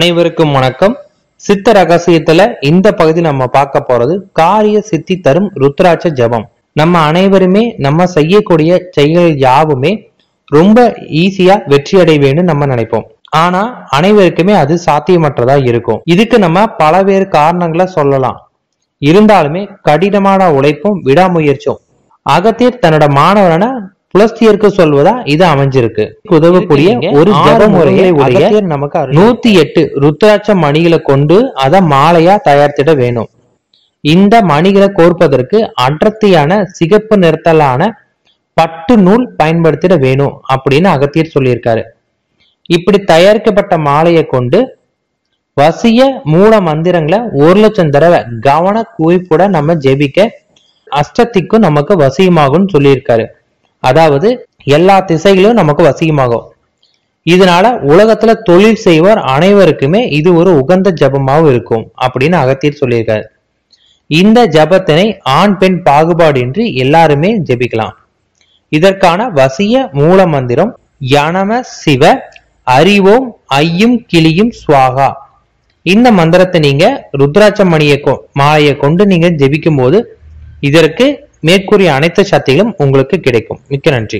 அனைவருக்கும் வணக்கம். சித்த ரகசியத்துல இந்த பகுதி நம்ம பார்க்க போறது காரிய சித்தி தரும் ருத்ராட்ச ஜபம். நம்ம அனைவருமே நம்ம செய்யக்கூடிய செயல்கள் யாவுமே ரொம்ப ஈஸியா வெற்றி அடைவேன்னு நம்ம நினைப்போம். ஆனா அனைவருக்குமே அது சாத்தியமற்றதா இருக்கும். இதுக்கு நம்ம பலவேறு காரணங்களை சொல்லலாம். இருந்தாலுமே கடினமான உழைப்பும் விடாமுயற்சியும் அகத்தியர் தன்னோட மாணவரான புலஸ்தியருக்கு சொல்வதா இது அமைஞ்சிருக்கு. உதவக்கூடிய ஒரு ஜப முறையை நமக்கு 108 ருத்ராட்ச மணிகளை கொண்டு அதை மாலையா தயாரித்திட வேணும். இந்த மணிகளை கோர்ப்பதற்கு அடர்த்தியான சிகப்பு நிறத்தலான பட்டு நூல் பயன்படுத்திட வேணும் அப்படின்னு அகத்தியர் சொல்லியிருக்காரு. இப்படி தயாரிக்கப்பட்ட மாலையை கொண்டு வசிய மூல மந்திரங்களை 1,00,000 தடவை கவன குறிப்புட நம்ம ஜெபிக்க அஷ்டத்திக்கும் நமக்கு வசியமாகும் சொல்லியிருக்காரு. அதாவது எல்லா திசைகளும் நமக்கு வசியமாகும். இதனால உலகத்துல தொழில் செய்வோர் அனைவருக்குமே இது ஒரு உகந்த ஜபமாகவும் இருக்கும் அப்படின்னு அகத்தியர் சொல்லியிருக்காரு. இந்த ஜபத்தினை ஆண் பெண் பாகுபாடின்றி எல்லாருமே ஜெபிக்கலாம். இதற்கான வசிய மூல மந்திரம் யனம சிவ அறிவோம் ஐயும் கிளியும் ஸ்வாகா. இந்த மந்திரத்தை நீங்க ருத்ராட்ச மாலையை கொண்டு நீங்க ஜெபிக்கும் போது இதற்கு மேற்கூறிய அனைத்து சக்திகளும் உங்களுக்கு கிடைக்கும். மிக்க நன்றி.